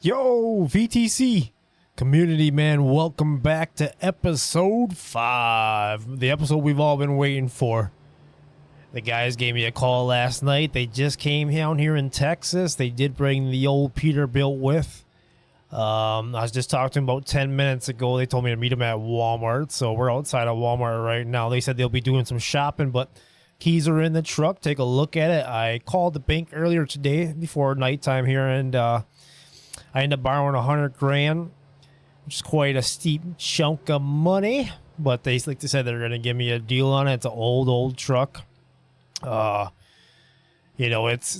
Yo, VTC community, man, welcome back to episode 5, the episode we've all been waiting for. The guys gave me a call last night. They just came down here in Texas. They did bring the old Peterbilt with. I was just talking to them about 10 minutes ago. They told me to meet them at Walmart, so we're outside of Walmart right now. They said they'll be doing some shopping, but keys are in the truck. Take a look at it. I called the bank earlier today before nighttime here, and I ended up borrowing $100,000, which is quite a steep chunk of money. But they said they're gonna give me a deal on it. It's an old truck. It's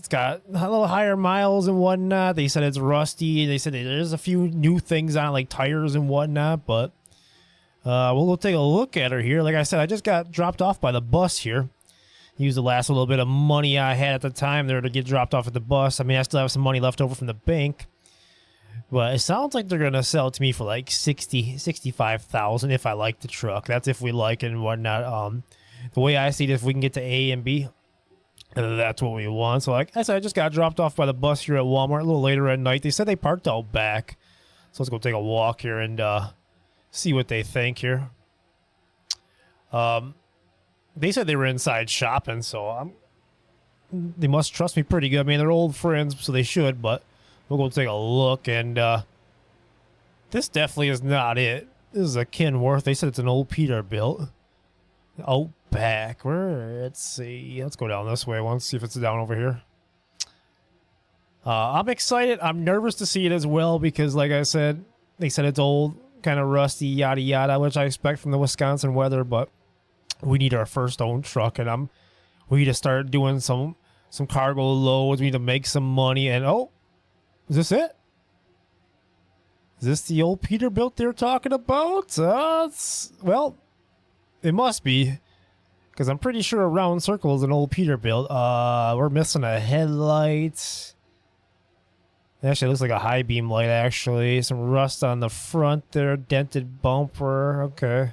got a little higher miles and whatnot. They said it's rusty. They said there's a few new things on it, like tires and whatnot. But we'll go take a look at her here. Like I said, I just got dropped off by the bus here. Used the last little bit of money I had at the time there to get dropped off at the bus. I mean, I still have some money left over from the bank. But it sounds like they're going to sell it to me for like $65,000 if I like the truck. That's if we like it and whatnot. The way I see it, if we can get to A and B, that's what we want. So like I said, I just got dropped off by the bus here at Walmart a little later at night. They said they parked out back. So let's go take a walk here and see what they think here. They said they were inside shopping, so they must trust me pretty good. I mean, they're old friends, so they should, but we'll go take a look, and this definitely is not it. This is a Kenworth. They said it's an old Peterbilt. Out back. Let's see. Let's go down this way. Let's see if it's down over here. I'm excited. I'm nervous to see it as well because, like I said, they said it's old, kind of rusty, yada yada, which I expect from the Wisconsin weather. But we need our first owned truck, and we need to start doing some cargo loads. We need to make some money, and is this it? Is this the old Peterbilt they're talking about? Well, it must be, because I'm pretty sure a round circle is an old Peterbilt. We're missing a headlight. Actually, it looks like a high beam light, actually. Some rust on the front there, dented bumper. Okay.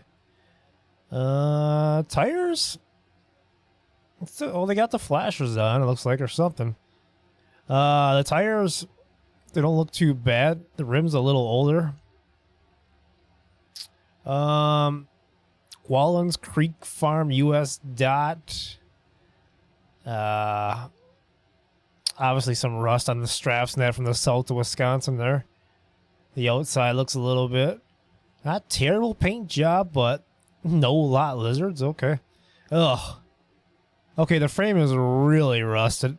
Tires? They got the flashers on, it looks like, or something. The tires, they don't look too bad. The rim's a little older. Wallens Creek Farm US dot. Obviously some rust on the straps and that from the south of Wisconsin there. The outside looks a little bit. Not terrible paint job, but no lot lizards. Okay. Ugh. Okay, the frame is really rusted.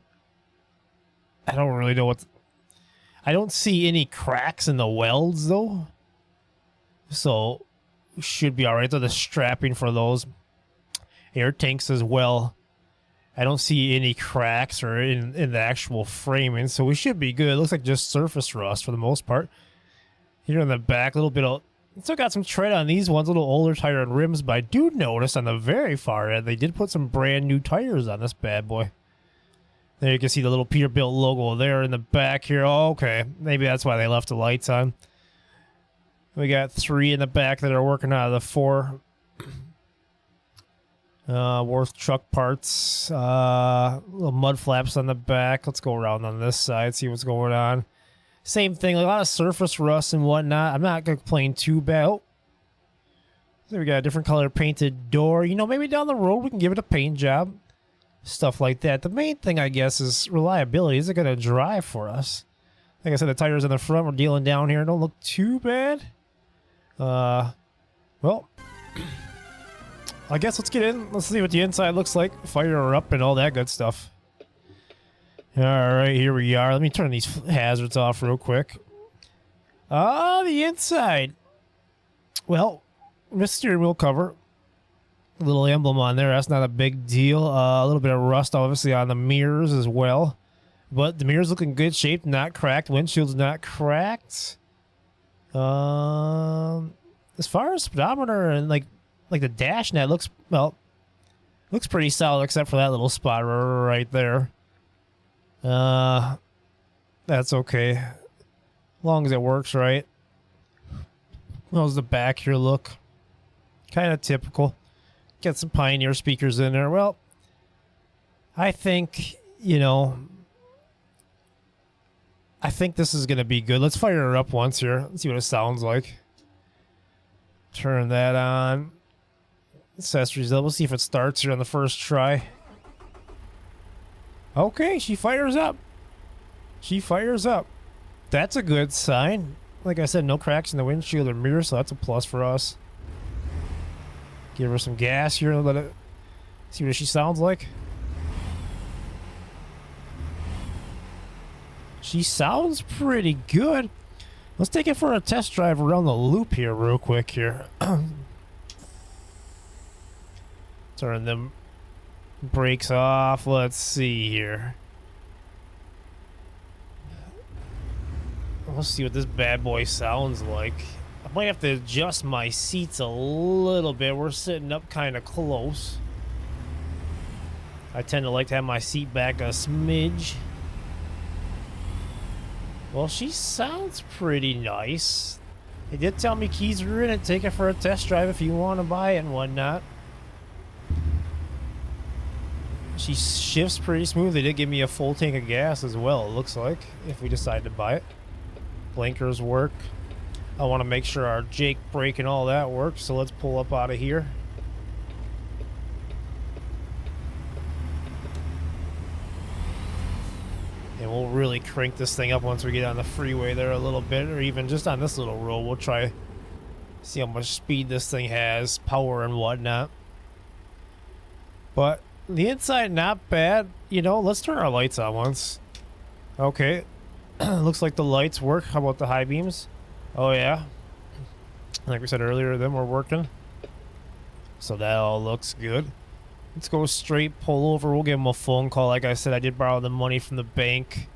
I don't really know I don't see any cracks in the welds, though. So, should be alright. The strapping for those air tanks as well. I don't see any cracks or in the actual framing, so we should be good. It looks like just surface rust for the most part. Here in the back, a little bit of... Still got some tread on these ones, a little older tire and rims, but I do notice on the very far end, they did put some brand new tires on this bad boy. There you can see the little Peterbilt logo there in the back here. Oh, okay, maybe that's why they left the lights on. We got 3 in the back that are working out of the 4. Worth truck parts. Little mud flaps on the back. Let's go around on this side, see what's going on. Same thing, a lot of surface rust and whatnot. I'm not going to complain too bad. Oh. So we got a different color painted door. You know, maybe down the road we can give it a paint job. Stuff like that. The main thing, I guess, is reliability. Is it going to drive for us? Like I said, the tires in the front we're dealing down here don't look too bad. Well, I guess let's get in. Let's see what the inside looks like. Fire her up and all that good stuff. Alright, here we are. Let me turn these hazards off real quick. The inside. Well, this steering wheel cover. A little emblem on there. That's not a big deal. A little bit of rust, obviously, on the mirrors as well. But the mirrors look in good shape. Not cracked. Windshield's not cracked. As far as speedometer and like the dash net looks pretty solid except for that little spot right there. That's okay. As long as it works right. How's the back here look? Kind of typical. Get some Pioneer speakers in there. Well, I think, I think this is going to be good. Let's fire her up once here. Let's see what it sounds like. Turn that on. Accessories up. We'll see if it starts here on the first try. Okay, she fires up. She fires up. That's a good sign. Like I said, no cracks in the windshield or mirror, so that's a plus for us. Give her some gas here and let it see what she sounds like. She sounds pretty good. Let's take it for a test drive around the loop here real quick here. Turn them brakes off. Let's see here. Let's see what this bad boy sounds like. I might have to adjust my seats a little bit. We're sitting up kind of close. I tend to like to have my seat back a smidge. Well, she sounds pretty nice. They did tell me keys are in it. Take it for a test drive if you want to buy it and whatnot. She shifts pretty smooth. They did give me a full tank of gas as well, it looks like, if we decide to buy it. Blinkers work. I want to make sure our Jake brake and all that works, so let's pull up out of here. And we'll really crank this thing up once we get on the freeway there a little bit, or even just on this little road. We'll try see how much speed this thing has, power and whatnot. But the inside, not bad. You know, let's turn our lights on once. Okay. Looks like the lights work. How about the high beams? Oh, yeah. Like we said earlier, them were working. So that all looks good. Let's go straight, pull over. We'll give them a phone call. Like I said, I did borrow the money from the bank.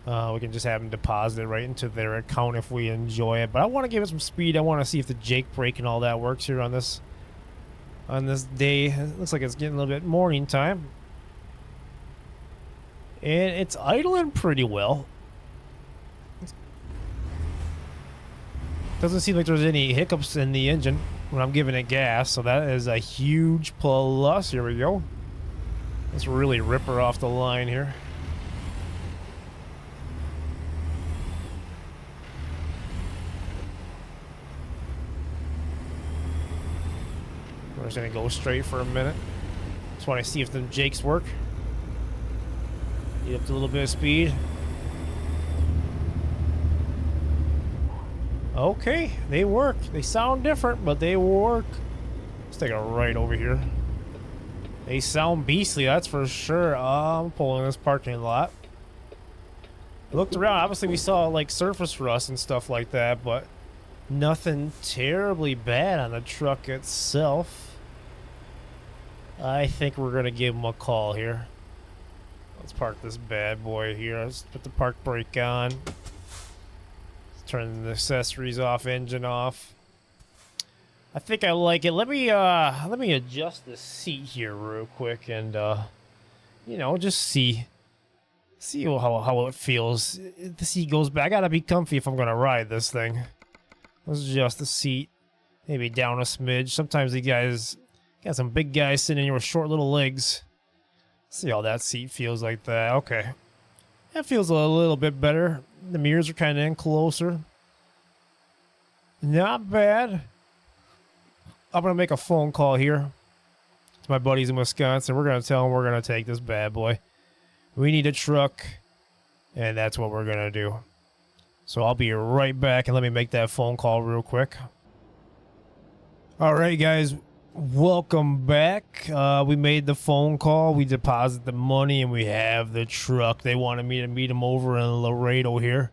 We can just have them deposit it right into their account if we enjoy it. But I want to give it some speed. I want to see if the Jake brake and all that works here on this day. It looks like it's getting a little bit morning time. And it's idling pretty well. Doesn't seem like there's any hiccups in the engine when I'm giving it gas, so that is a huge plus. Here we go. Let's really rip her off the line here. We're just gonna go straight for a minute. Just want to see if the Jakes work. Get up to a little bit of speed. Okay, they work. They sound different, but they work. Let's take a right over here. They sound beastly, that's for sure. I'm pulling this parking lot. Looked around. Obviously, we saw like surface rust and stuff like that, but nothing terribly bad on the truck itself. I think we're gonna give them a call here. Let's park this bad boy here. Let's put the park brake on. Turn the accessories off, engine off. I think I like it. Let me adjust the seat here real quick and you know, just see how it feels. If the seat goes back. I gotta be comfy if I'm gonna ride this thing. Let's adjust the seat. Maybe down a smidge. Sometimes these guys got some big guys sitting here with short little legs. See how that seat feels like that. Okay. That feels a little bit better. The mirrors are kind of in closer. Not bad. I'm going to make a phone call here to my buddies in Wisconsin. We're going to tell them we're going to take this bad boy. We need a truck, and that's what we're going to do. So I'll be right back, and let me make that phone call real quick. All right, guys. Welcome back. We made the phone call. We deposited the money, and we have the truck. They wanted me to meet them over in Laredo here.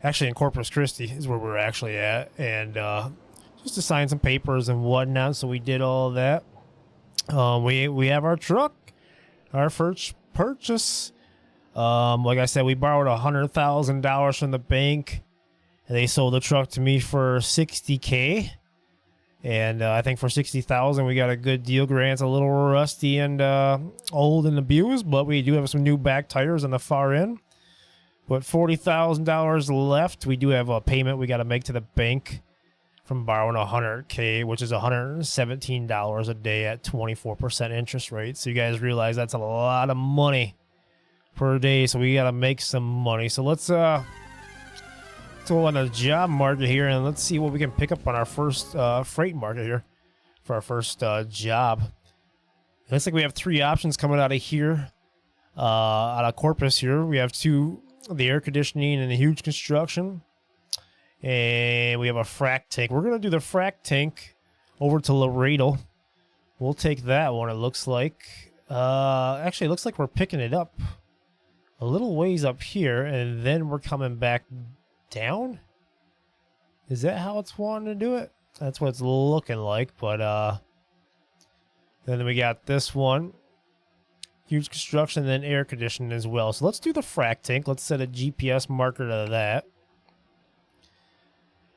Actually, in Corpus Christi is where we're actually at. And just to sign some papers and whatnot. So we did all of that. We have our truck. Our first purchase. Like I said, we borrowed $100,000 from the bank. And they sold the truck to me for $60K. And I think for $60,000 we got a good deal. Grant's a little rusty and old and abused, but we do have some new back tires on the far end. But $40,000 left. We do have a payment we got to make to the bank from borrowing $100K, which is $117 a day at 24% interest rate. So you guys realize that's a lot of money per day, so we gotta make some money. So let's go on the job market here, and let's see what we can pick up on our first freight market here for our first job. It looks like we have 3 options coming out of here, out of Corpus here. We have 2, the air conditioning and the huge construction, and we have a frac tank. We're gonna do the frac tank over to Laredo. We'll take that one. It looks like actually it looks like we're picking it up a little ways up here, and then we're coming back down. Is that how it's wanting to do it? That's what it's looking like. But then we got this one, huge construction, and then air conditioning as well. So let's do the frac tank. Let's set a GPS marker to that,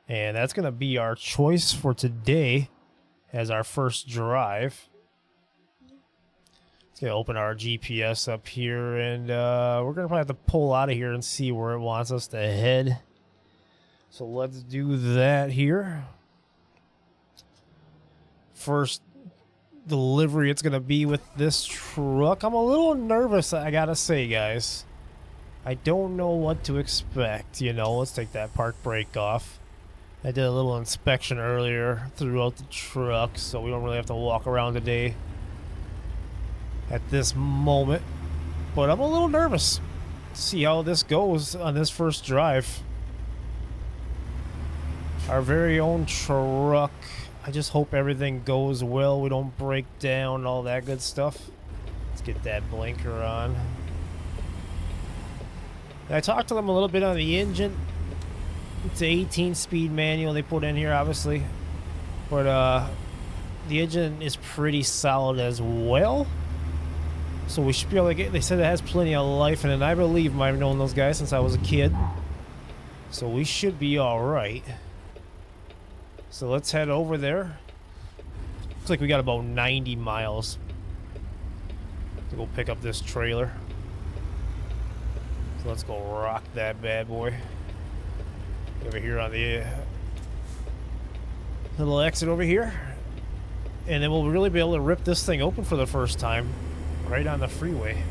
and that's gonna be our choice for today as our first drive. Let's gonna open our GPS up here, and we're gonna probably have to pull out of here and see where it wants us to head. So let's do that here. First delivery it's gonna be with this truck. I'm a little nervous, I gotta say, guys. I don't know what to expect, you know. Let's take that park brake off. I did a little inspection earlier throughout the truck, so we don't really have to walk around today at this moment. But I'm a little nervous to see how this goes on this first drive. Our very own truck. I just hope everything goes well. We don't break down, all that good stuff. Let's get that blinker on. I talked to them a little bit on the engine. It's an 18-speed manual they put in here, obviously. But the engine is pretty solid as well. So we should be able to get... They said it has plenty of life in it. I believe them. I've known those guys since I was a kid. So we should be alright. So let's head over there. Looks like we got about 90 miles to go pick up this trailer. So let's go rock that bad boy. Over here on the little exit over here. And then we'll really be able to rip this thing open for the first time right on the freeway.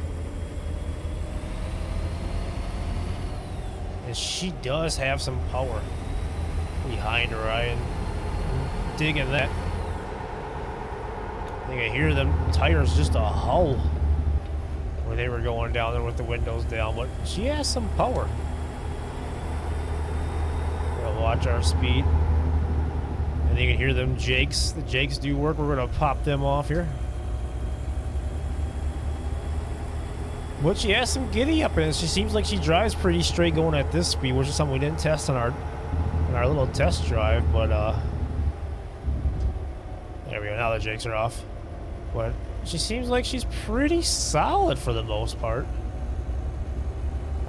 And she does have some power behind her. I am digging that. I think I hear them tires just a howl when they were going down there with the windows down, but she has some power. We'll watch our speed. And you can hear them jakes. The jakes do work. We're going to pop them off here. But she has some giddy up in it. She seems like she drives pretty straight going at this speed, which is something we didn't test on our little test drive. But there we go. Now the jakes are off. But she seems like she's pretty solid for the most part.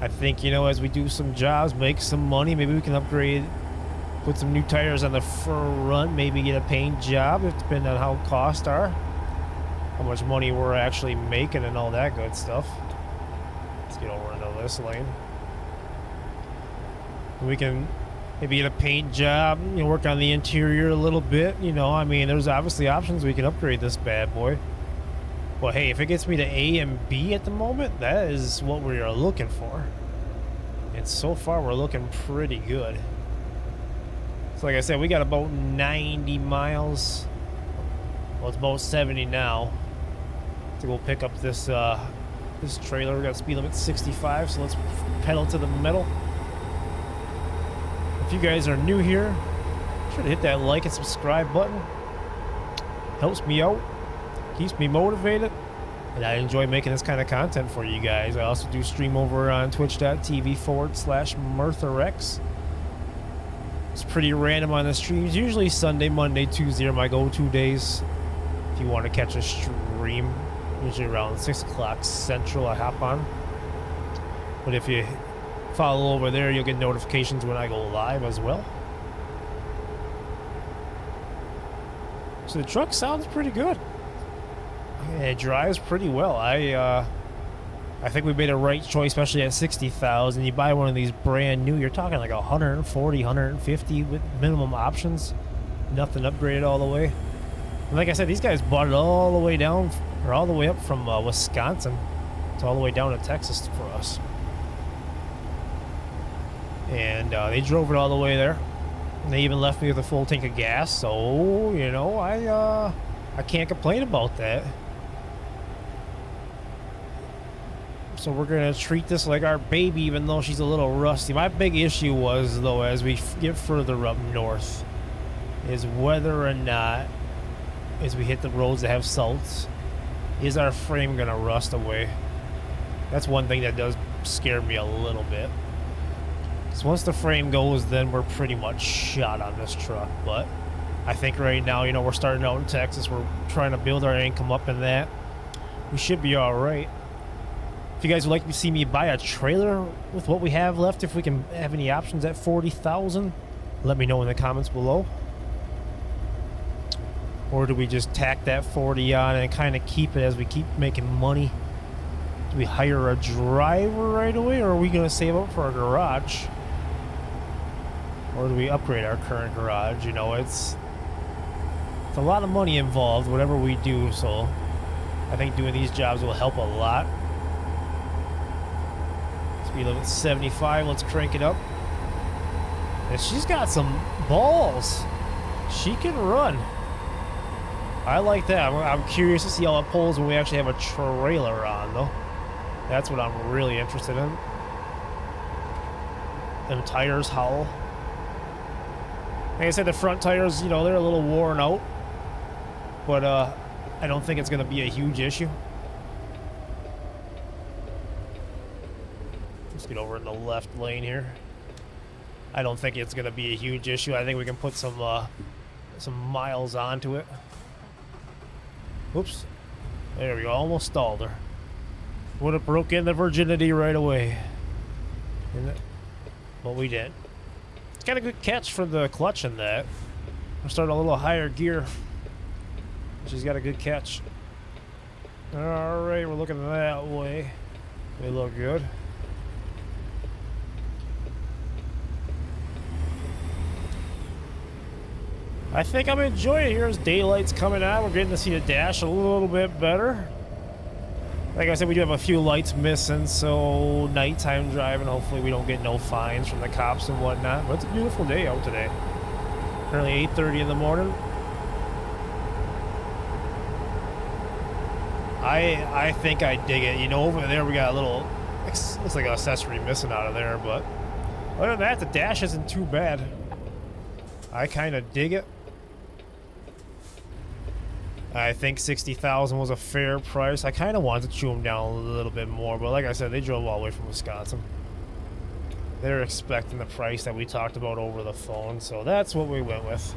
I think, you know, as we do some jobs, make some money, maybe we can upgrade, put some new tires on the front, maybe get a paint job, depending on how costs are, how much money we're actually making and all that good stuff. Let's get over into this lane. We can maybe get a paint job, you know, work on the interior a little bit, you know. I mean, there's obviously options we can upgrade this bad boy. Well, hey, if it gets me to A and B at the moment, that is what we are looking for. And so far, we're looking pretty good. So like I said, we got about 90 miles. Well, it's about 70 now to go pick up this this trailer. We got speed limit 65, so let's pedal to the metal. If you guys are new here, be sure to hit that like and subscribe button. Helps me out, keeps me motivated, and I enjoy making this kind of content for you guys. I also do stream over on twitch.tv/MurthaRex. It's pretty random on the streams. Usually Sunday, Monday, Tuesday are my go-to days. If you want to catch a stream, usually around 6 o'clock Central, I hop on. But if you follow over there, you'll get notifications when I go live as well. So the truck sounds pretty good. It drives pretty well. I think we made a right choice, especially at 60,000. You buy one of these brand new, you're talking like 140, 150 with minimum options. Nothing upgraded all the way. And like I said, these guys bought it all the way down, or all the way up from Wisconsin. all the way down to Texas for us. And they drove it all the way there. And they even left me with a full tank of gas, so, you know, I can't complain about that. So we're going to treat this like our baby, even though she's a little rusty. My big issue was, though, as we get further up north, is whether or not, as we hit the roads that have salts, is our frame going to rust away? That's one thing that does scare me a little bit. So once the frame goes, then we're pretty much shot on this truck. But I think right now, you know, we're starting out in Texas. We're trying to build our income up in that. We should be all right. If you guys would like to see me buy a trailer with what we have left, if we can have any options at 40,000, let me know in the comments below. Or do we just tack that 40 on and kind of keep it as we keep making money? Do we hire a driver right away, or are we going to save up for a garage? Or do we upgrade our current garage? You know, it's a lot of money involved, whatever we do, so I think doing these jobs will help a lot. Speed limit 75, let's crank it up. And she's got some balls. She can run. I like that. I'm curious to see how it pulls when we actually have a trailer on, though. That's what I'm really interested in. Them tires howl. Like I said, the front tires, you know, they're a little worn out. But I don't think it's going to be a huge issue. Let's get over in the left lane here. I don't think it's going to be a huge issue. I think we can put some miles onto it. Whoops. There we go. Almost stalled her. Would have broken the virginity right away. But we did. It's got a good catch for the clutch in that. We're starting a little higher gear. She's got a good catch. Alright, we're looking that way. They look good. I think I'm enjoying it here as daylight's coming out. We're getting to see the dash a little bit better. Like I said, we do have a few lights missing, so nighttime driving, hopefully we don't get no fines from the cops and whatnot. But it's a beautiful day out today. Currently 8:30 in the morning. I think I dig it. You know, over there we got a little, looks like an accessory missing out of there, but other than that, the dash isn't too bad. I kind of dig it. I think 60,000 was a fair price. I kind of wanted to chew them down a little bit more, but like I said, they drove all the way from Wisconsin. They're expecting the price that we talked about over the phone, so that's what we went with.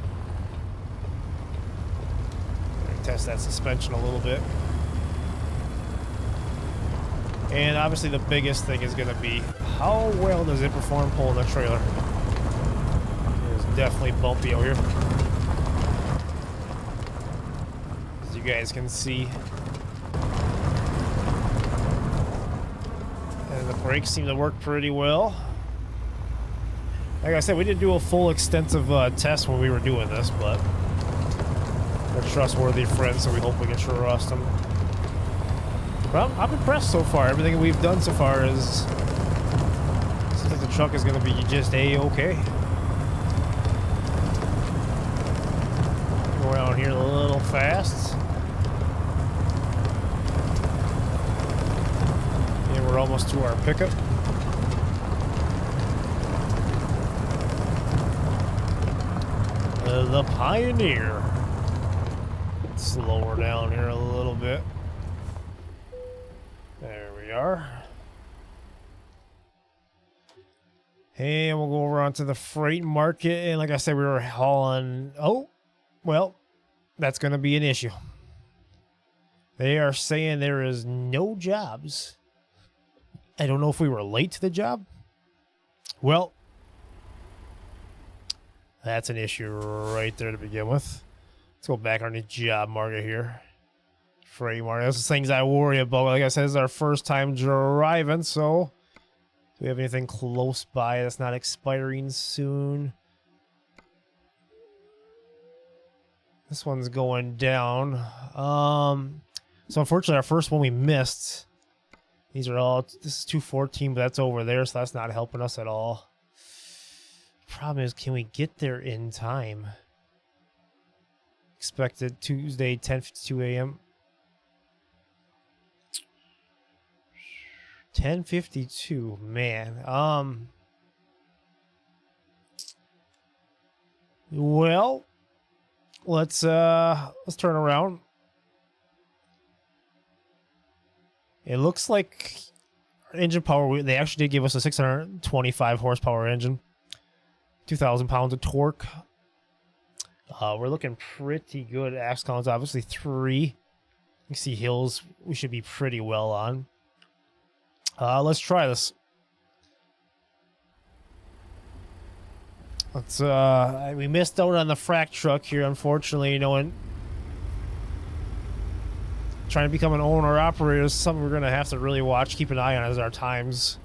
Test that suspension a little bit. And obviously the biggest thing is going to be, how well does it perform pulling a trailer? It's definitely bumpy out here. As you guys can see. And the brakes seem to work pretty well. Like I said, we didn't do a full extensive test when we were doing this, but they're trustworthy friends, so we hope we can trust them. Well, I'm impressed so far. Everything we've done so far is, seems like the truck is going to be just A-okay. Go around here a little fast. And we're almost to our pickup. The Pioneer. Slow her down here a little bit. There we are. And we'll go over onto the freight market. And like I said, we were hauling... Oh, well, that's going to be an issue. They are saying there is no jobs. I don't know if we were late to the job. Well, that's an issue right there to begin with. Let's go back on the job market here. Freight market. Those are things I worry about. Like I said, this is our first time driving, so do we have anything close by that's not expiring soon? This one's going down. So unfortunately, our first one we missed These are all, this is 214, but that's over there, so that's not helping us at all. Problem is, can we get there in time? Expected Tuesday, 10:52 a.m. 10:52, man. Well, let's turn around. It looks like engine power, they actually did give us a 625 horsepower engine. 2,000 pounds of torque. We're looking pretty good. Axe counts, obviously 3. You can see hills we should be pretty well on. Let's try this. Let's we missed out on the frac truck here, unfortunately, you know, and trying to become an owner operator is something we're gonna have to really watch, keep an eye on as our times.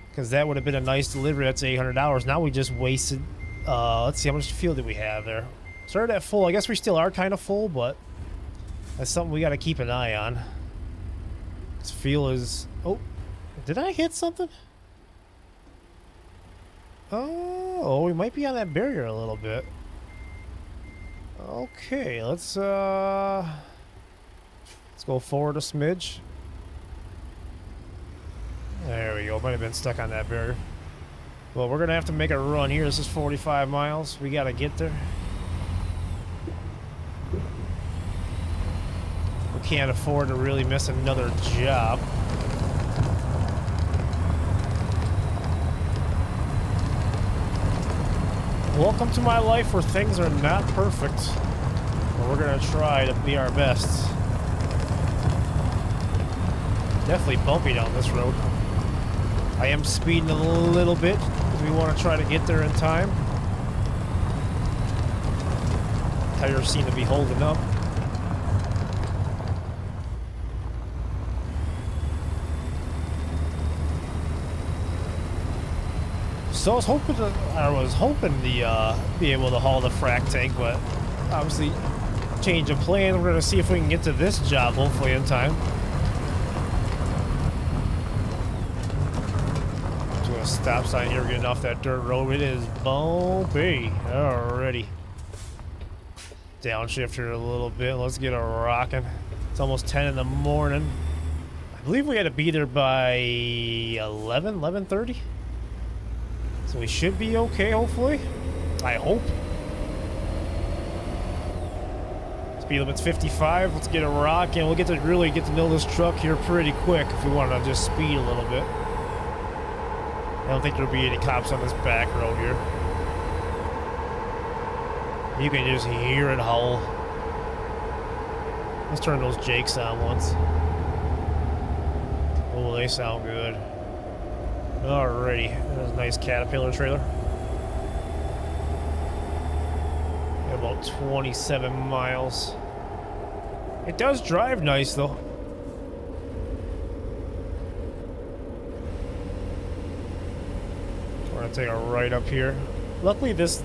Because that would have been a nice delivery. That's $800. Now we just wasted. Let's see, how much fuel did we have there? Started at full. I guess we still are kind of full, but that's something we got to keep an eye on. This fuel is. Oh, did I hit something? Oh, we might be on that barrier a little bit. Okay, let's go forward a smidge. There we go. Might have been stuck on that barrier. Well, we're gonna have to make a run here. This is 45 miles. We gotta get there. We can't afford to really miss another job. Welcome to my life where things are not perfect. But we're gonna try to be our best. Definitely bumpy down this road. I am speeding a little bit because we want to try to get there in time. Tires seem to be holding up. So I was hoping to be able to haul the frac tank, but obviously change of plan. We're gonna see if we can get to this job hopefully in time. A stop sign here, we're getting off that dirt road. It is bumpy already. Downshift here a little bit. Let's get a rocking. It's almost 10 in the morning. I believe we had to be there by 11:30. So we should be okay, hopefully. I hope. Speed limit's 55. Let's get a rocking. We'll get to really get to know this truck here pretty quick if we want to just speed a little bit. I don't think there'll be any cops on this back road here. You can just hear it howl. Let's turn those Jakes on once. Oh, they sound good. Alrighty, there's a nice Caterpillar trailer. Got about 27 miles. It does drive nice though. We're gonna take a right up here. Luckily this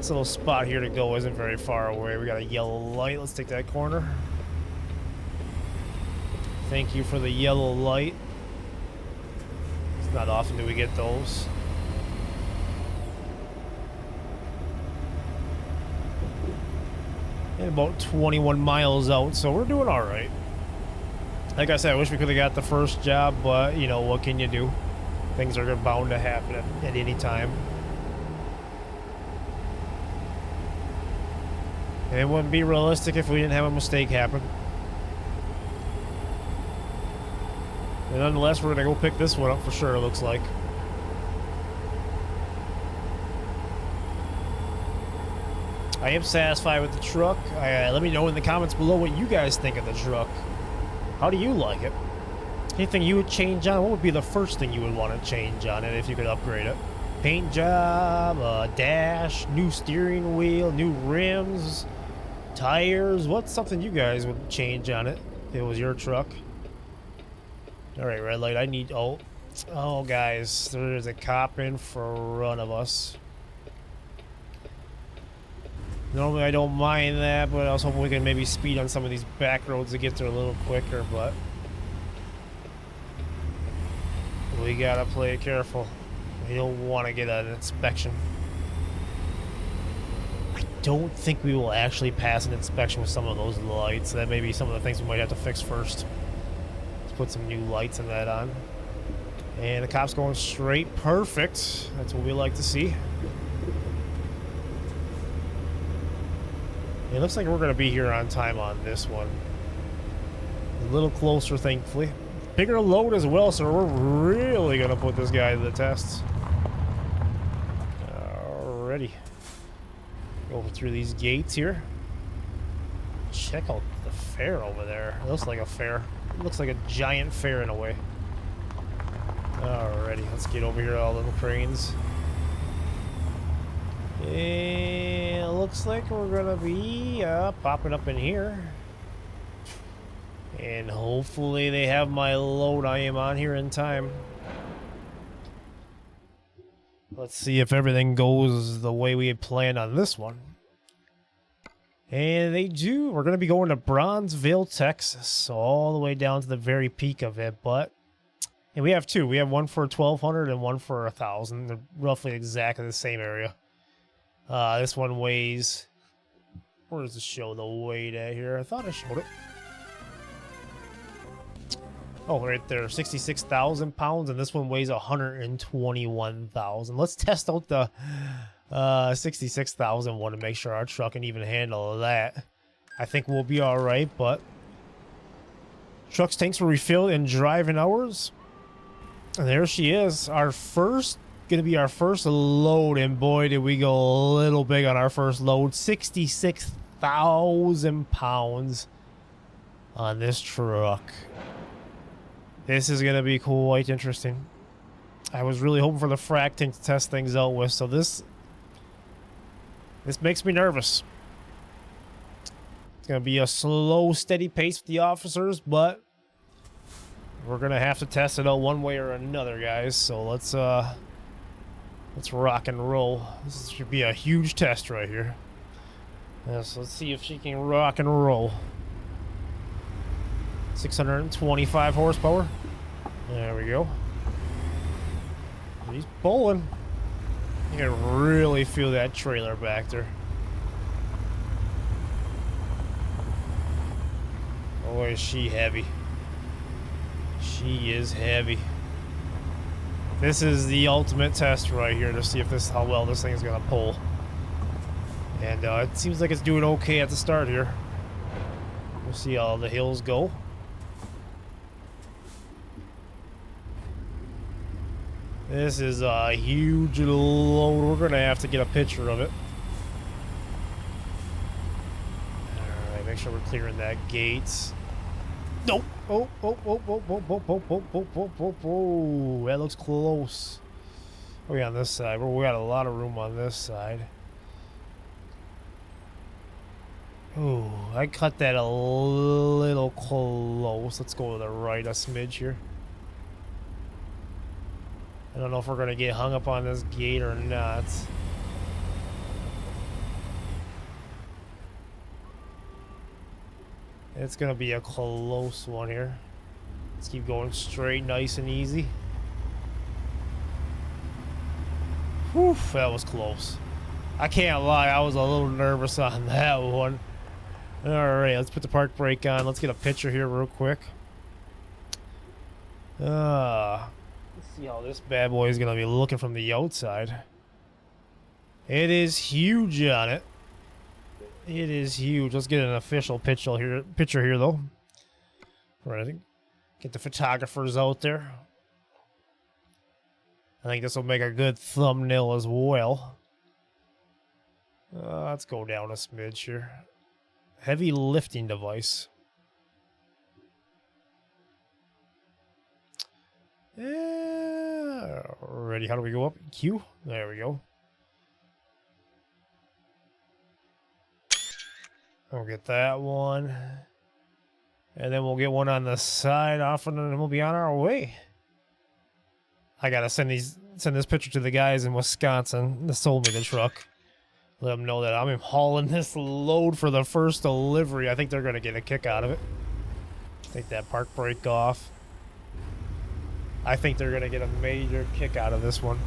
little spot here to go isn't very far away. We got a yellow light. Let's take that corner. Thank you for the yellow light. It's not often do we get those. And about 21 miles out, so we're doing all right. Like I said, I wish we could have got the first job, but you know, what can you do? Things are bound to happen at any time. And it wouldn't be realistic if we didn't have a mistake happen. And nonetheless, we're going to go pick this one up for sure, it looks like. I am satisfied with the truck. Let me know in the comments below what you guys think of the truck. How do you like it? Anything you would change on? What would be the first thing you would want to change on it if you could upgrade it? Paint job, dash, new steering wheel, new rims, tires. What's something you guys would change on it if it was your truck? All right, red light. I need. Oh, guys, there's a cop in front of us. Normally I don't mind that, but I was hoping we can maybe speed on some of these back roads to get there a little quicker, but we gotta play it careful. We don't want to get an inspection. I don't think we will actually pass an inspection with some of those lights. That may be some of the things we might have to fix first. Let's put some new lights and that on. And the cop's going straight. Perfect. That's what we like to see. It looks like we're going to be here on time on this one. A little closer, thankfully. Bigger load as well, so we're really going to put this guy to the test. Alrighty. Go through these gates here. Check out the fair over there. It looks like a fair. It looks like a giant fair in a way. Alrighty, let's get over here to all the cranes. And it looks like we're gonna be popping up in here. And hopefully they have my load I am on here in time. Let's see if everything goes the way we had planned on this one. And they do. We're gonna be going to Bronzeville, Texas, all the way down to the very peak of it, but and we have two. We have one for 1,200 and one for 1,000. They're roughly exactly the same area. This one weighs... Where does it show the weight at here? I thought I showed it. Oh, right there. 66,000 pounds, and this one weighs 121,000. Let's test out the 66,000 one to make sure our truck can even handle that. I think we'll be alright, but... Truck's tanks were refilled in driving hours. And there she is, gonna be our first load, and boy did we go a little big on our first load. 66,000 pounds on this truck. This is gonna be quite interesting. I was really hoping for the frac tank to test things out with, so this makes me nervous. It's gonna be a slow, steady pace with the officers, but we're gonna have to test it out one way or another, guys. So let's rock and roll. This should be a huge test right here. Yes, let's see if she can rock and roll. 625 horsepower. There we go. He's pulling. You can really feel that trailer back there. Oh, is she heavy? She is heavy. This is the ultimate test right here to see if how well this thing is gonna pull. And it seems like it's doing okay at the start here. We'll see how the hills go. This is a huge load. We're gonna have to get a picture of it. Alright, make sure we're clearing that gate. Nope. Oh, that looks close. Oh, yeah, on this side. We got a lot of room on this side. Ooh, I cut that a little close. Let's go to the right a smidge here. I don't know if we're gonna get hung up on this gate or not. It's gonna be a close one here. Let's keep going straight, nice and easy. Whew, that was close. I can't lie, I was a little nervous on that one. Alright, let's put the park brake on. Let's get a picture here real quick. Let's see how this bad boy is gonna be looking from the outside. It is huge on it. It is huge. Let's get an official picture here though. Right, get the photographers out there. I think this will make a good thumbnail as well. Let's go down a smidge here. Heavy lifting device. Yeah. Ready? How do we go up? Q? There we go. We'll get that one. And then we'll get one on the side off, and then we'll be on our way. I gotta send this picture to the guys in Wisconsin that sold me the truck. Let them know that I'm hauling this load for the first delivery. I think they're going to get a kick out of it. Take that park brake off. I think they're going to get a major kick out of this one.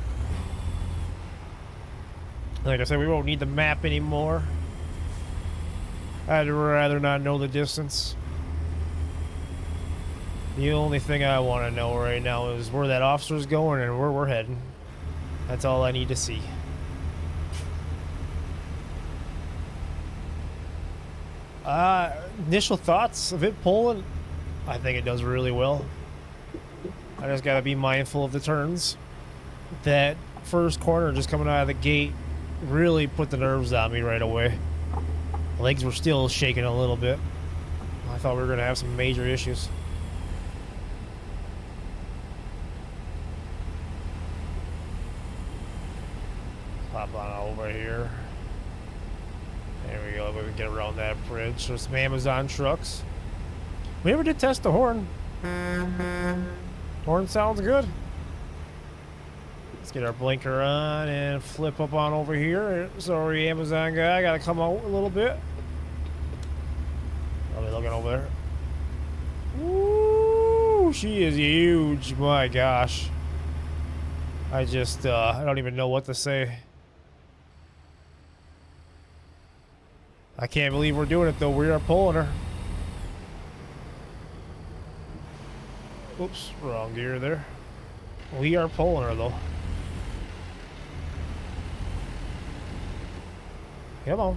Like I said, we won't need the map anymore. I'd rather not know the distance. The only thing I want to know right now is where that officer's going and where we're heading. That's all I need to see. Initial thoughts of it pulling, I think it does really well. I just gotta be mindful of the turns. That first corner just coming out of the gate really put the nerves on me right away. Legs were still shaking a little bit. I thought we were gonna have some major issues. Hop on over here. There we go. We can get around that bridge. There's some Amazon trucks. We never did test the horn. Horn sounds good. Let's get our blinker on and flip up on over here. Sorry, Amazon guy. Gotta come out a little bit. I'll be looking over there. Woo! She is huge. My gosh. I don't even know what to say. I can't believe we're doing it though. We are pulling her. Oops, wrong gear there. We are pulling her though. Come on.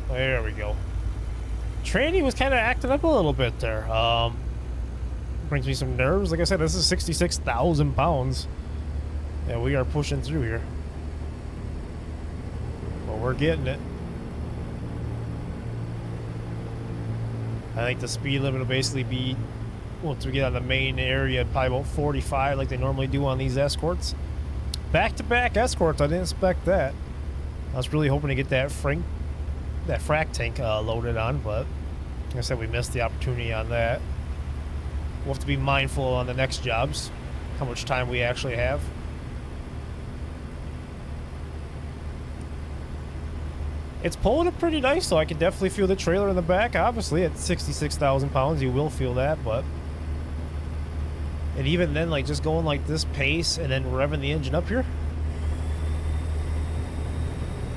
There we go. Tranny was kind of acting up a little bit there. Brings me some nerves. Like I said, this is 66,000 pounds. And we are pushing through here. But we're getting it. I think the speed limit will basically be, once we get on the main area, probably about 45 like they normally do on these escorts. Back-to-back escorts, I didn't expect that. I was really hoping to get that frac tank loaded on, but like I said, we missed the opportunity on that. We'll have to be mindful on the next jobs, how much time we actually have. It's pulling it pretty nice, so I can definitely feel the trailer in the back. Obviously, at 66,000 pounds, you will feel that, but... And even then, like, just going like this pace and then revving the engine up here.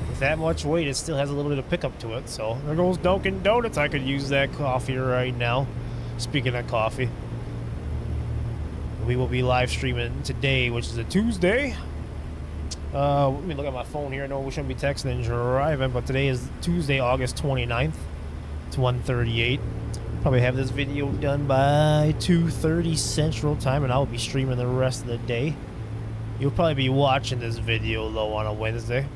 With that much weight, it still has a little bit of pickup to it, so... There goes Dunkin' Donuts. I could use that coffee right now. Speaking of coffee. We will be live streaming today, which is a Tuesday. Let me look at my phone here. I know we shouldn't be texting and driving, but today is Tuesday, August 29th. It's 1:38. Probably have this video done by 2:30 Central Time, and I'll be streaming the rest of the day. You'll probably be watching this video, though, on a Wednesday.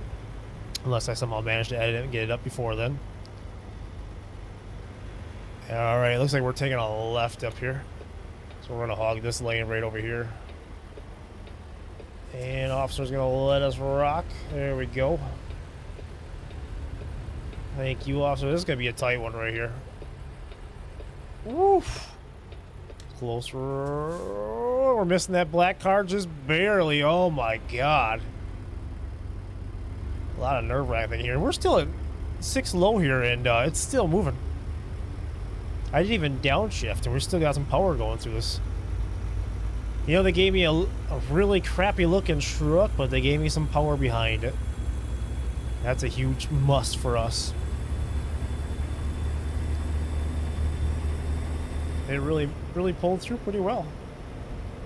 Unless I somehow manage to edit it and get it up before then. Alright, looks like we're taking a left up here. So we're going to hog this lane right over here. And officer's gonna let us rock. There we go. Thank you, officer. This is gonna be a tight one right here. Woof. Close. We're missing that black car just barely. Oh my god. A lot of nerve-wracking here. We're still at 6 low here, and it's still moving. I didn't even downshift, and we still got some power going through this. You know, they gave me a really crappy looking truck, but they gave me some power behind it. That's a huge must for us. It really pulled through pretty well.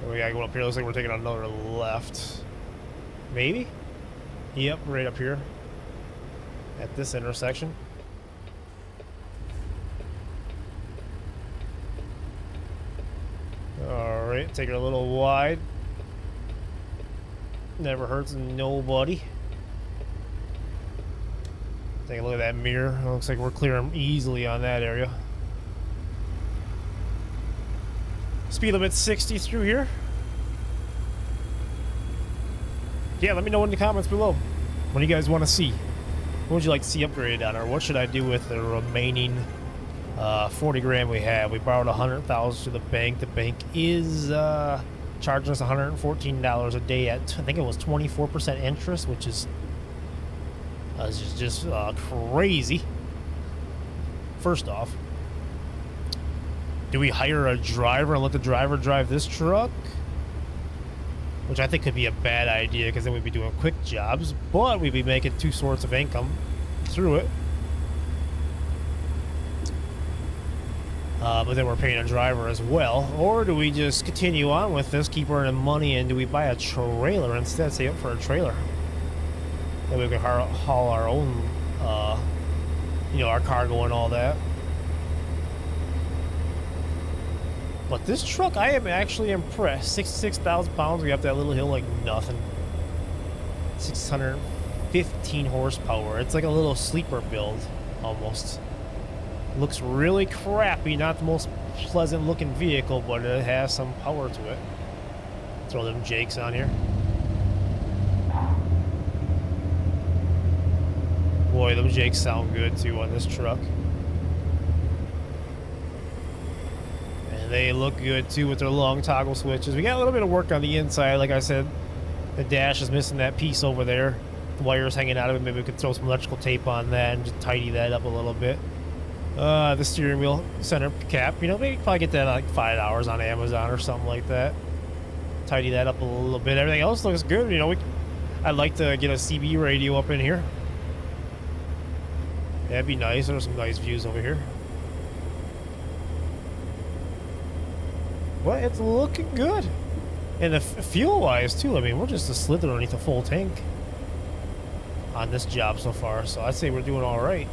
We gotta go up here. Looks like we're taking another left. Maybe? Yep, right up here. At this intersection. Alright, take it a little wide. Never hurts nobody. Take a look at that mirror. It looks like we're clearing easily on that area. Speed limit 60 through here. Yeah, let me know in the comments below. What do you guys want to see? What would you like to see upgraded on, or what should I do with the remaining 40 grand we have? We borrowed 100,000 to the bank. The bank is charging us $114 a day at, I think it was 24% interest, which is This is just crazy. First off, do we hire a driver and let the driver drive this truck? Which I think could be a bad idea, because then we'd be doing quick jobs, but we'd be making two sorts of income through it. But then we're paying a driver as well. Or do we just continue on with this, keep earning money, and do we buy a trailer instead? Save up for a trailer. Then we can haul our own, you know, our cargo and all that. But this truck, I am actually impressed. 66,000 pounds, we have that little hill like nothing. 615 horsepower. It's like a little sleeper build, almost. Looks really crappy, not the most pleasant looking vehicle, but it has some power to it. Throw them Jakes on here. Boy, those Jakes sound good too on this truck. And they look good too with their long toggle switches. We got a little bit of work on the inside. Like I said, the dash is missing that piece over there. The wire's hanging out of it. Maybe we could throw some electrical tape on that and just tidy that up a little bit. The steering wheel center cap, you know, maybe probably get that like $5 on Amazon or something like that. Tidy that up a little bit. Everything else looks good. You know, I'd like to get a CB radio up in here. That'd be nice. There's some nice views over here. But it's looking good. And the fuel-wise, too, I mean, we're just a slither underneath a full tank on this job so far. So I'd say we're doing all right.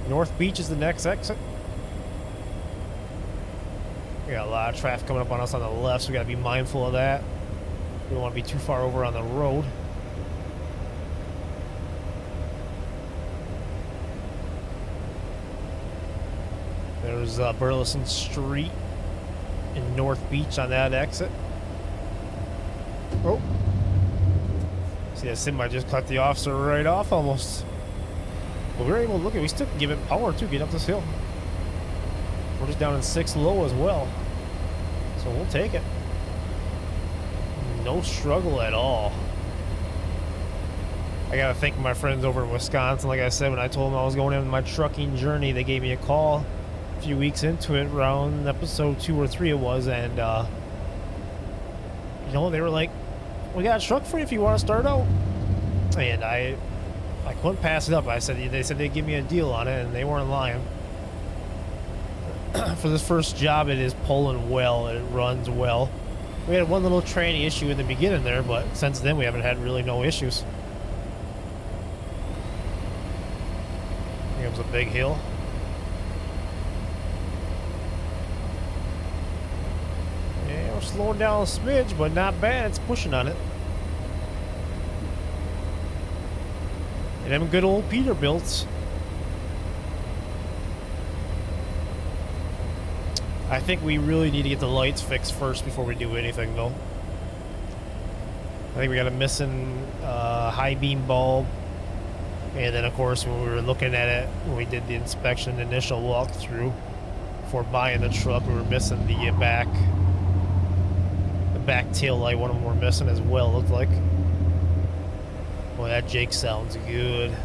North Beach is the next exit. We got a lot of traffic coming up on us on the left, so we got to be mindful of that. We don't want to be too far over on the road. There's Burleson Street in North Beach on that exit. Oh. See, that semi just cut the officer right off almost. But we were able to look at, we still can give it power too, get up this hill. We're just down in 6 low as well. So we'll take it. No struggle at all. I gotta thank my friends over in Wisconsin. Like I said, when I told them I was going into my trucking journey, they gave me a call a few weeks into it, around episode 2 or 3 it was, and you know, they were like, we got a truck for you if you want to start out. And I couldn't pass it up. They said they'd give me a deal on it, and they weren't lying. For this first job, it is pulling well, and it runs well. We had one little tranny issue in the beginning there, but since then we haven't had really no issues. Here comes a big hill. Yeah, we're slowing down a smidge, but not bad. It's pushing on it. And them good old Peterbilts. I think we really need to get the lights fixed first before we do anything, though. I think we got a missing high beam bulb. And then, of course, when we were looking at it, when we did the inspection, initial walkthrough before buying the truck, we were missing the back tail light. One of them were missing as well, looked like. Boy, that Jake sounds good.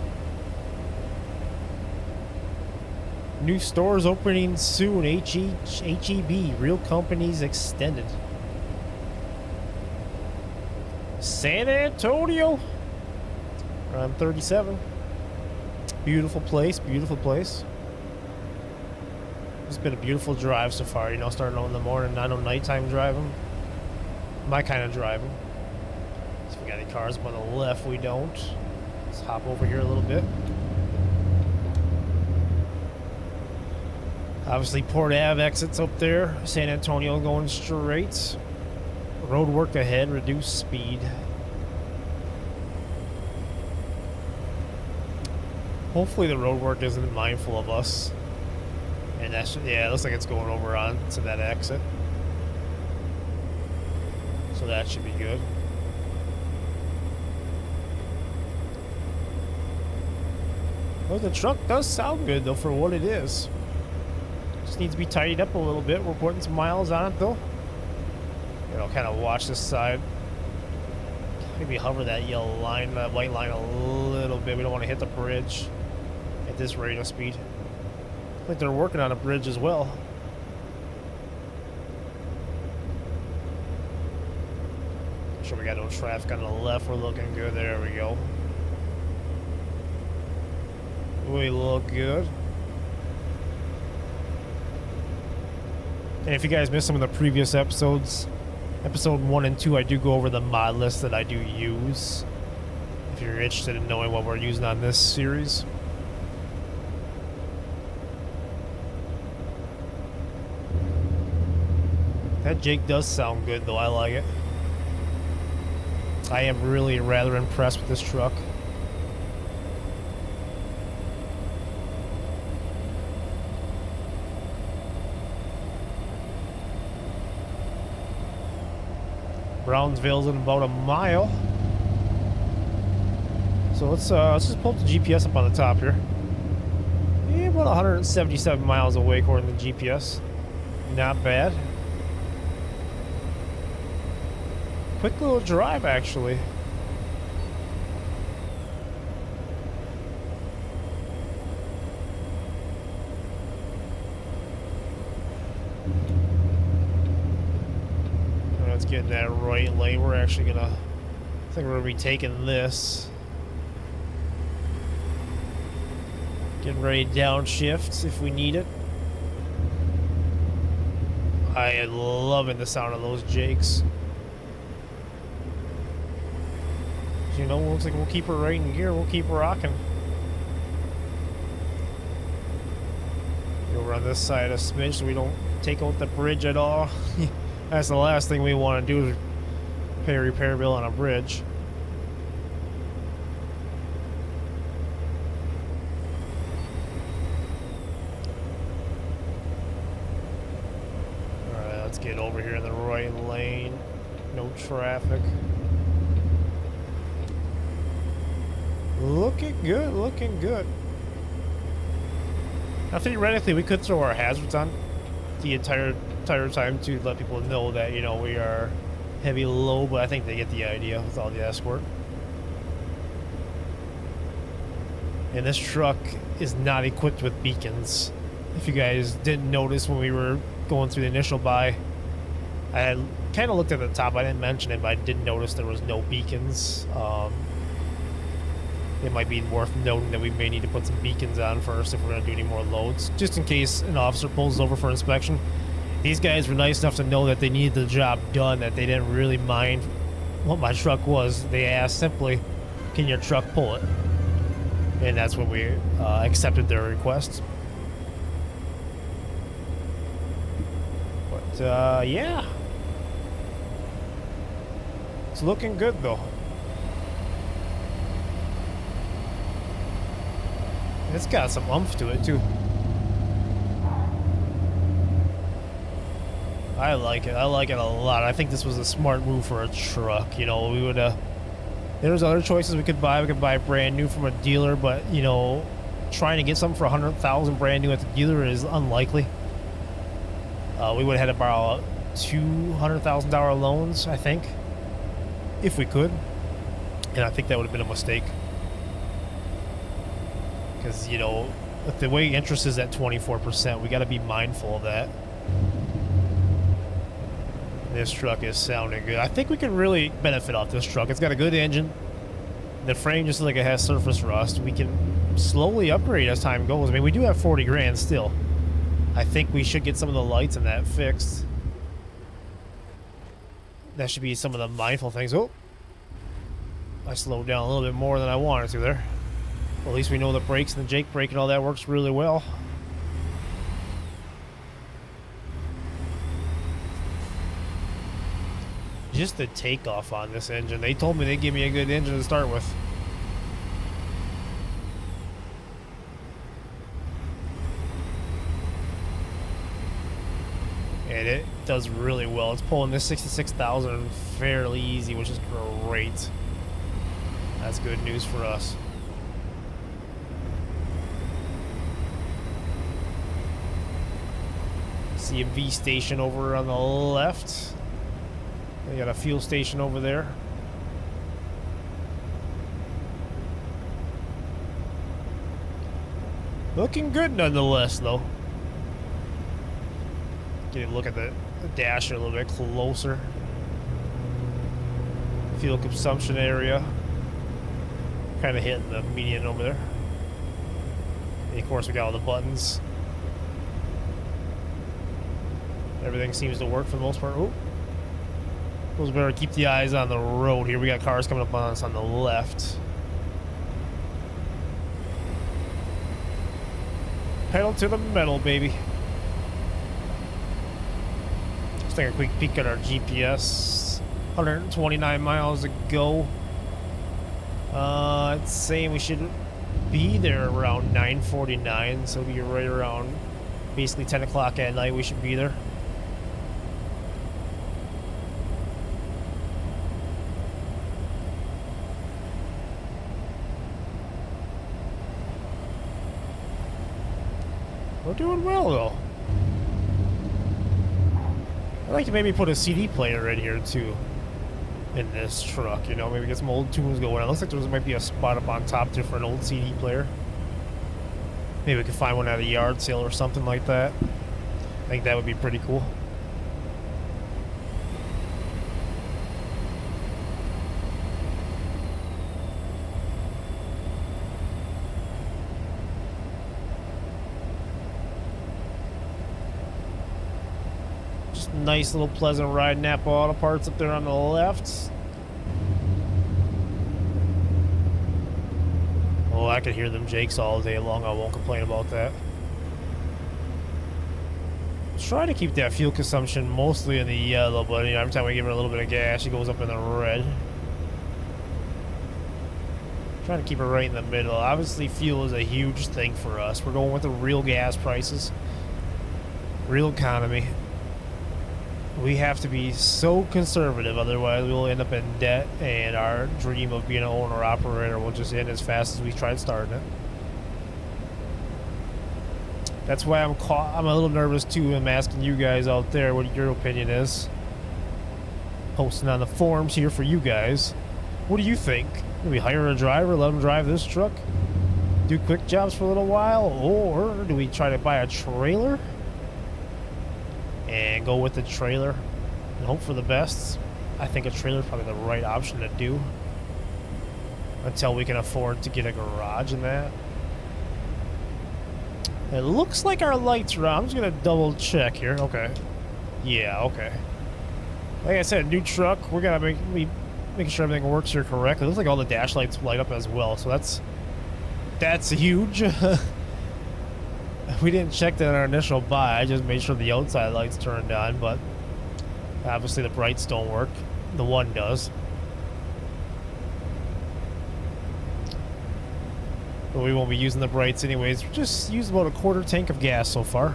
New stores opening soon. HEB, Real Companies Extended. San Antonio. Around 37. Beautiful place, beautiful place. It's been a beautiful drive so far, you know, starting out in the morning. I know nighttime driving. My kind of driving. So we got any cars up on the left? We don't. Let's hop over here a little bit. Obviously, Port Ave exits up there. San Antonio going straight. Road work ahead, reduce speed. Hopefully the road work isn't mindful of us. And that's, yeah, it looks like it's going over on to that exit. So that should be good. Well, the truck does sound good though for what it is. Just needs to be tidied up a little bit. We're putting some miles on it though. You know, kind of watch this side. Maybe hover that yellow line, that white line a little bit. We don't want to hit the bridge at this rate of speed. I think they're working on a bridge as well. Sure, we got no traffic on the left. We're looking good. There we go. We look good. And if you guys missed some of the previous episodes, episode 1 and 2, I do go over the mod list that I do use. If you're interested in knowing what we're using on this series. That Jake does sound good though, I like it. I am really rather impressed with this truck. Brownsville's in about a mile. So let's just pull up the GPS up on the top here. Yeah, about 177 miles away according to the GPS. Not bad. Quick little drive, actually. Let's get in that right lane. We're actually gonna, I think we're gonna be taking this. Getting ready to downshift if we need it. I am loving the sound of those Jakes. You know, looks like we'll keep her right in gear. We'll keep her rocking. Go around this side a smidge so we don't take out the bridge at all. That's the last thing we want to do is pay a repair bill on a bridge. Alright, let's get over here in the right lane. No traffic. Looking good, looking good. Now theoretically we could throw our hazards on the entire time to let people know that, you know, we are heavy low, but I think they get the idea with all the escort. And this truck is not equipped with beacons. If you guys didn't notice when we were going through the initial buy, I had kind of looked at the top. I didn't mention it, but I did notice there was no beacons. It might be worth noting that we may need to put some beacons on first if we're going to do any more loads, just in case an officer pulls over for inspection. These guys were nice enough to know that they needed the job done, that they didn't really mind what my truck was. They asked simply, can your truck pull it? And that's when we accepted their request. But yeah, it's looking good though. It's got some oomph to it too. I like it. I like it a lot. I think this was a smart move for a truck. You know, we would there's other choices we could buy. We could buy brand new from a dealer, but you know, trying to get something for $100,000 brand new at the dealer is unlikely. We would have had to borrow $200,000 loans, I think, if we could, and I think that would have been a mistake. Because, you know, with the way interest is at 24%, we got to be mindful of that. This truck is sounding good. I think we can really benefit off this truck. It's got a good engine. The frame just looks like it has surface rust. We can slowly upgrade as time goes. I mean, we do have 40 grand still. I think we should get some of the lights in that fixed. That should be some of the mindful things. Oh, I slowed down a little bit more than I wanted to there. Well, at least we know the brakes and the Jake brake and all that works really well. Just the takeoff on this engine. They told me they'd give me a good engine to start with. And it does really well. It's pulling this 66,000 fairly easy, which is great. That's good news for us. See a V station over on the left. They got a fuel station over there. Looking good nonetheless, though. Get a look at the dash a little bit closer. Fuel consumption area. Kind of hitting the median over there. And of course, we got all the buttons. Everything seems to work for the most part. Oh, those better keep the eyes on the road here. We got cars coming up on us on the left. Pedal to the metal, baby. Let's take a quick peek at our GPS. 129 miles to go. It's saying we should be there around 9:49, so we're right around basically 10 o'clock at night. We should be there. We're doing well, though. I'd like to maybe put a CD player in here, too. In this truck, you know, maybe get some old tunes going. It looks like there might be a spot up on top there for an old CD player. Maybe we could find one at a yard sale or something like that. I think that would be pretty cool. Nice little pleasant ride. Napa Auto Parts up there on the left. Oh, I could hear them Jakes all day long. I won't complain about that. Try to keep that fuel consumption mostly in the yellow, but you know, every time we give it a little bit of gas, it goes up in the red. Trying to keep it right in the middle. Obviously, fuel is a huge thing for us. We're going with the real gas prices, real economy. We have to be so conservative, otherwise we'll end up in debt, and our dream of being an owner-operator will just end as fast as we try starting it. That's why I'm a little nervous too. I'm asking you guys out there what your opinion is. Posting on the forums here for you guys. What do you think? Do we hire a driver, let him drive this truck, do quick jobs for a little while, or do we try to buy a trailer and go with the trailer and hope for the best? I think a trailer is probably the right option to do until we can afford to get a garage in that. It looks like our lights are on. I'm just gonna double check here. Okay. Yeah, okay. Like I said, new truck. We're gonna making sure everything works here correctly. It looks like all the dash lights light up as well, so that's huge. We didn't check that in our initial buy. I just made sure the outside lights turned on, but obviously the brights don't work. The one does. But we won't be using the brights anyways. We just used about a quarter tank of gas so far.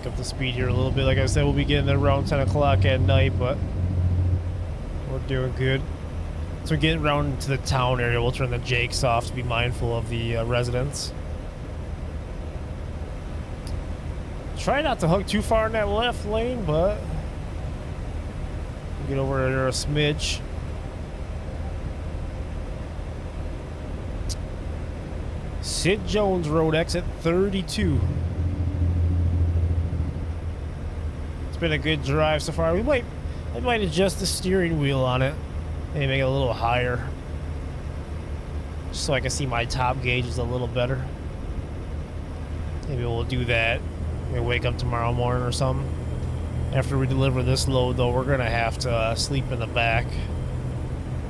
Up the speed here a little bit. Like I said, we'll be getting there around 10 o'clock at night, but we're doing good. So we're getting around to the town area. We'll turn the Jakes off to be mindful of the residents. Try not to hug too far in that left lane, but we'll get over there a smidge. Sid Jones Road, exit 32. Been a good drive so far. I might adjust the steering wheel on it, maybe make it a little higher, just so I can see my top gauges a little better. Maybe we'll do that. Maybe wake up tomorrow morning or something. After we deliver this load, though, we're gonna have to sleep in the back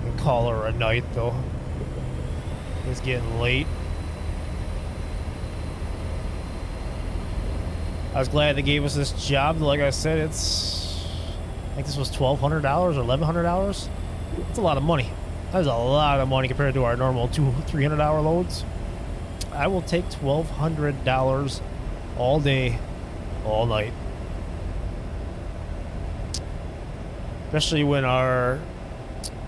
and call her a night, though. It's getting late. I was glad they gave us this job. Like I said, I think this was $1,200 or $1,100. It's a lot of money. That's a lot of money compared to our normal $200-300 loads. I will take $1,200 all day, all night. Especially when our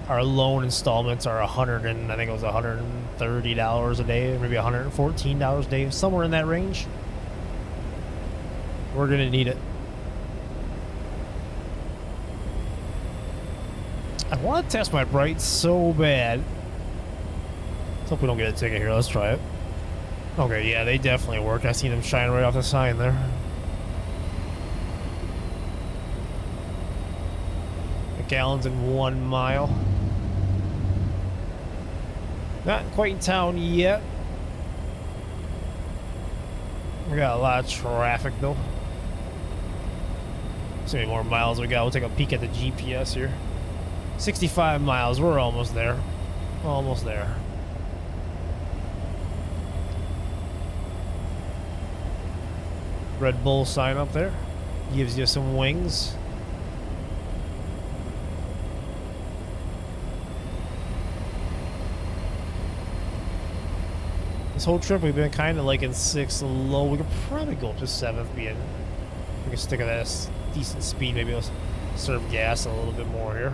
loan installments are I think it was $130 a day, maybe $114 a day, somewhere in that range. We're gonna need it. I want to test my brights so bad. Let's hope we don't get a ticket here. Let's try it. Okay, yeah, they definitely work. I seen them shine right off the sign there. Gallons in 1 mile. Not quite in town yet. We got a lot of traffic though. See how many more miles we got. We'll take a peek at the GPS here. 65 miles. We're almost there. Almost there. Red Bull sign up there. Gives you some wings. This whole trip we've been kind of like in 6th low. We could probably go up to 7th being. We can stick at that decent speed. Maybe we'll serve gas a little bit more here.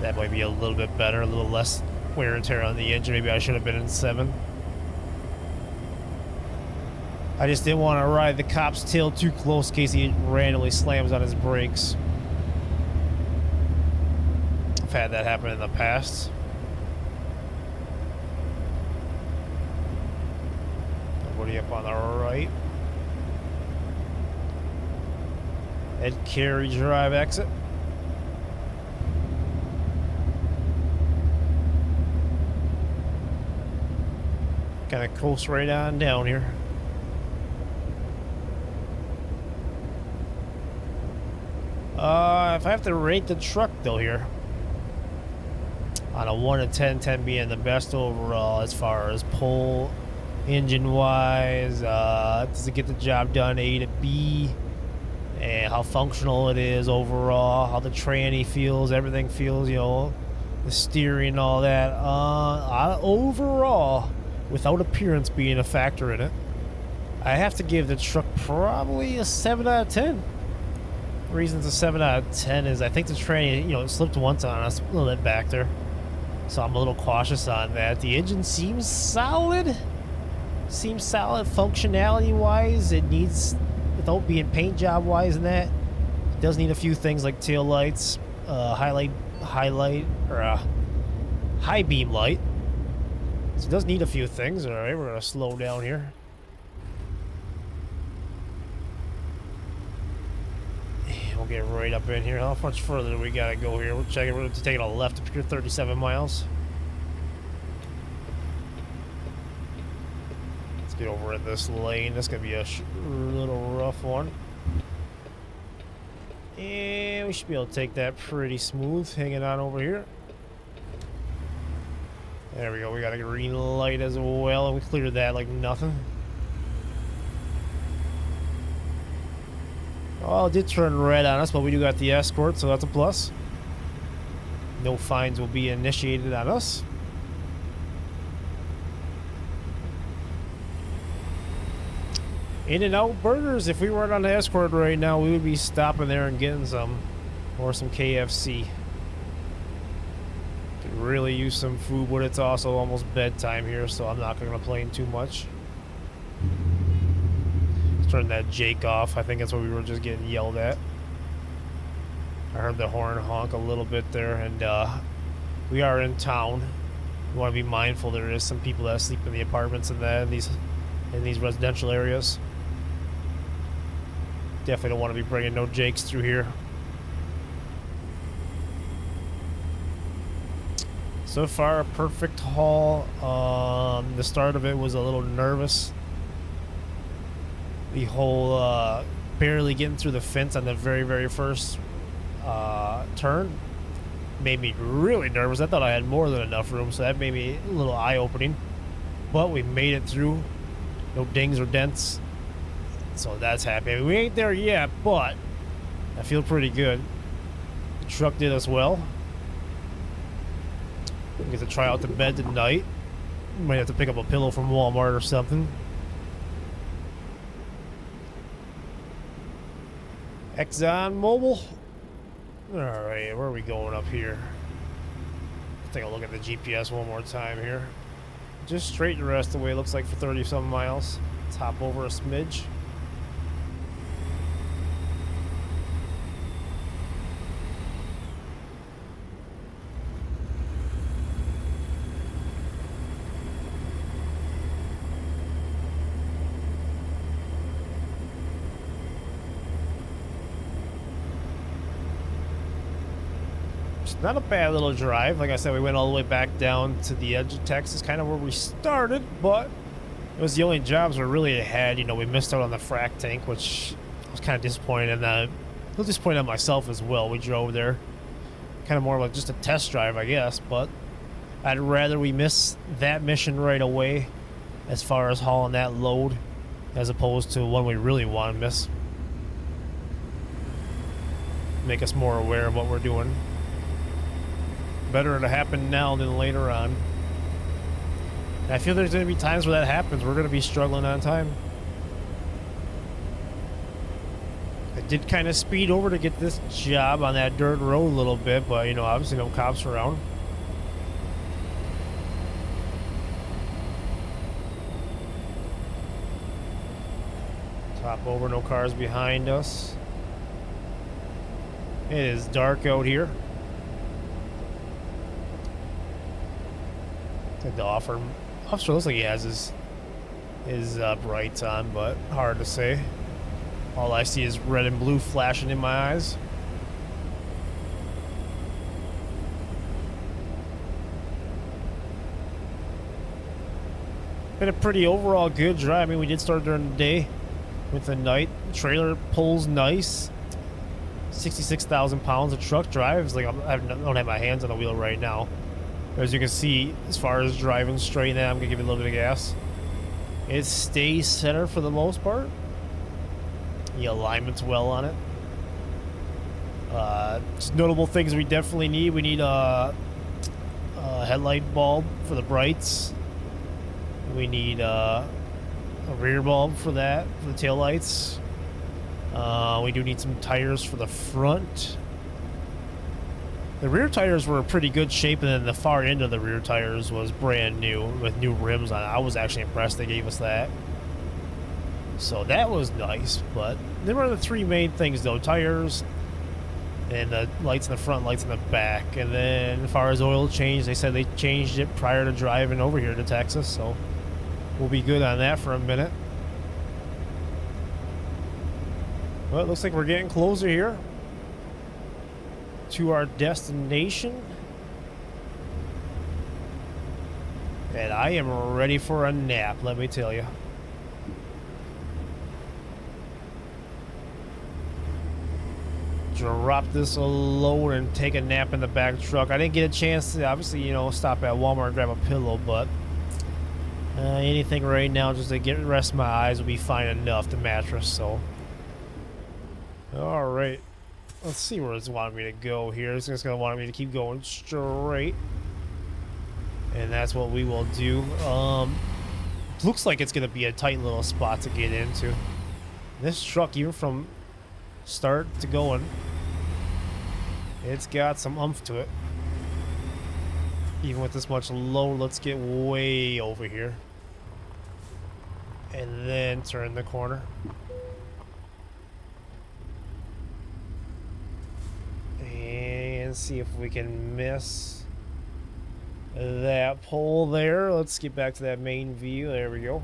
That might be a little bit better, a little less wear and tear on the engine. Maybe I should have been in 7. I just didn't want to ride the cop's tail too close in case he randomly slams on his brakes. I've had that happen in the past. Nobody up on the right. Ed Carey Drive exit. Kind of coast right on down here. If I have to rate the truck though here, on a 1 to 10, 10 being the best overall as far as pull, engine wise, does it get the job done A to B, and how functional it is overall, how the tranny feels, everything feels, you know, the steering, all that. Overall, without appearance being a factor in it, I have to give the truck probably a 7 out of 10. The reason it's a 7 out of 10 is I think the tranny, you know, it slipped once on us, a little bit back there. So I'm a little cautious on that. The engine seems solid. Seems solid functionality-wise. It needs, without being paint job-wise and that, it does need a few things like tail lights, high beam light. So it does need a few things. All right, we're gonna slow down here. We'll get right up in here. How much further do we gotta go here? We'll check it. We're taking a left up here, 37 miles. Let's get over in this lane. This is gonna be a little rough one. And we should be able to take that pretty smooth, hanging on over here. There we go. We got a green light as well, and we cleared that like nothing. Well, it did turn red on us, but we do got the escort, so that's a plus. No fines will be initiated on us. In-N-Out Burgers, if we weren't on the escort right now, we would be stopping there and getting some. Or some KFC. Could really use some food, but it's also almost bedtime here, so I'm not going to complain too much. Turn that Jake off. I think that's what we were just getting yelled at. I heard the horn honk a little bit there, and we are in town. We want to be mindful. There is some people that sleep in the apartments and that in these residential areas. Definitely don't want to be bringing no Jakes through here. So far, a perfect haul. The start of it was a little nervous. The whole barely getting through the fence on the very first turn made me really nervous. I thought I had more than enough room, so that made me a little eye-opening. But we made it through. No dings or dents. So that's happy. I mean, we ain't there yet, but I feel pretty good. The truck did us well. We get to try out the bed tonight. Might have to pick up a pillow from Walmart or something. ExxonMobil. Alright, where are we going up here? Take a look at the GPS one more time here. Just straight the rest of the way, looks like for 30-some miles. Let's hop over a smidge. It's not a bad little drive. Like I said, we went all the way back down to the edge of Texas, kind of where we started, but it was the only jobs we really had. You know, we missed out on the frac tank, which I was kind of disappointed in that. I was disappointed in myself as well. We drove there kind of more like just a test drive, I guess, but I'd rather we miss that mission right away as far as hauling that load as opposed to one we really want to miss. Make us more aware of what we're doing. Better to happen now than later on. And I feel there's going to be times where that happens. We're going to be struggling on time. I did kind of speed over to get this job on that dirt road a little bit, but, you know, obviously no cops around. Top over, no cars behind us. It is dark out here. I think the officer looks like he has his brights on, but hard to say. All I see is red and blue flashing in my eyes. Been a pretty overall good drive. I mean, we did start during the day with the night. The trailer pulls nice. 66,000 pounds of truck drives. Like I don't have my hands on the wheel right now. As you can see, as far as driving straight now, I'm gonna give it a little bit of gas. It stays center for the most part. The alignment's well on it. Just notable things we definitely need. We need a headlight bulb for the brights. We need a rear bulb for that, for the taillights. We do need some tires for the front. The rear tires were in pretty good shape, and then the far end of the rear tires was brand new with new rims on it. I was actually impressed they gave us that. So that was nice, but there were the three main things though: tires, and the lights in the front, lights in the back. And then as far as oil change, they said they changed it prior to driving over here to Texas, so we'll be good on that for a minute. Well, it looks like we're getting closer here to our destination. And I am ready for a nap, let me tell you. Drop this load and take a nap in the back truck. I didn't get a chance to, obviously, you know, stop at Walmart and grab a pillow, but anything right now just to rest my eyes will be fine enough, the mattress, so. All right. Let's see where it's wanting me to go here. It's just going to want me to keep going straight. And that's what we will do. Looks like it's going to be a tight little spot to get into. This truck, even from start to going, it's got some oomph to it. Even with this much load, let's get way over here. And then turn the corner. And see if we can miss that pole there. Let's get back to that main view. There we go.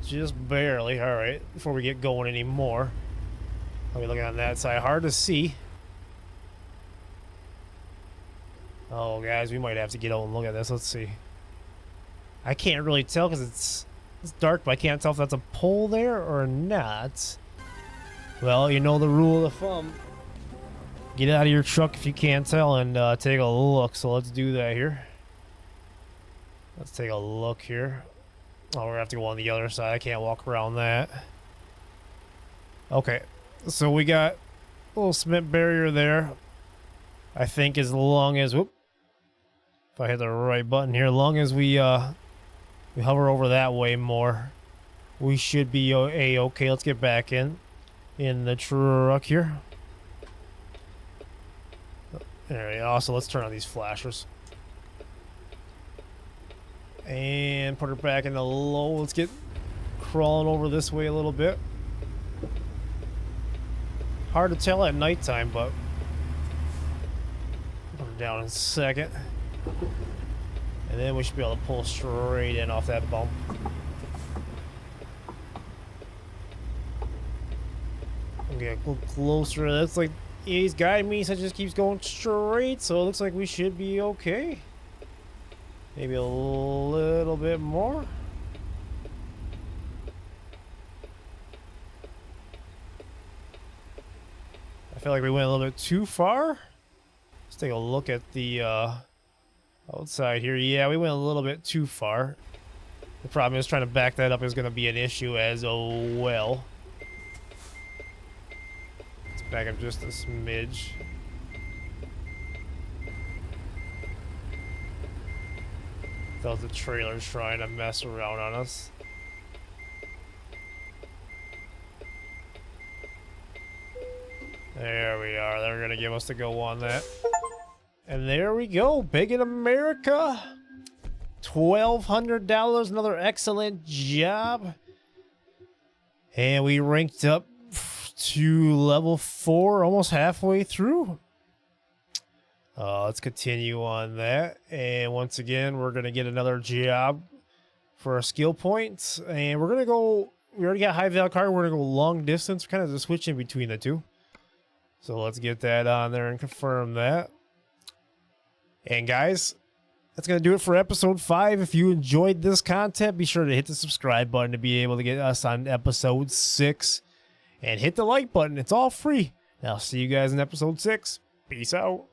Just barely. All right, before we get going anymore. I'll be looking on that side. Hard to see. Oh, guys, we might have to get out and look at this. Let's see. I can't really tell because it's dark, but I can't tell if that's a pole there or not. Well, you know the rule of thumb. Get out of your truck if you can't tell and take a look. So let's do that here. Let's take a look here. Oh, we're gonna have to go on the other side. I can't walk around that. Okay, so we got a little cement barrier there. I think as long as, whoop, if I hit the right button here, as long as we hover over that way more, we should be okay. Let's get back in the truck here. There we go. So let's turn on these flashers. And put her back in the low. Let's get crawling over this way a little bit. Hard to tell at nighttime, but put her down in a second. And then we should be able to pull straight in off that bump. Get a little closer. That's like, He's guiding me, so it just keeps going straight, so it looks like we should be okay. Maybe a little bit more. I feel like we went a little bit too far. Let's take a look at the outside here. Yeah, we went a little bit too far. The problem is trying to back that up is going to be an issue as well. Let's back up just a smidge. Thought the trailer's trying to mess around on us. There we are. They're going to give us the go on that. And there we go. Big in America. $1,200. Another excellent job. And we ranked up to level 4, almost halfway through. Let's continue on that. And once again, we're going to get another job for our skill points. And we're going to go... We already got high value car. We're going to go long distance. Kind of just switching between the two. So let's get that on there and confirm that. And guys, that's going to do it for episode 5. If you enjoyed this content, be sure to hit the subscribe button to be able to get us on episode 6. And hit the like button. It's all free. And I'll see you guys in episode 6. Peace out.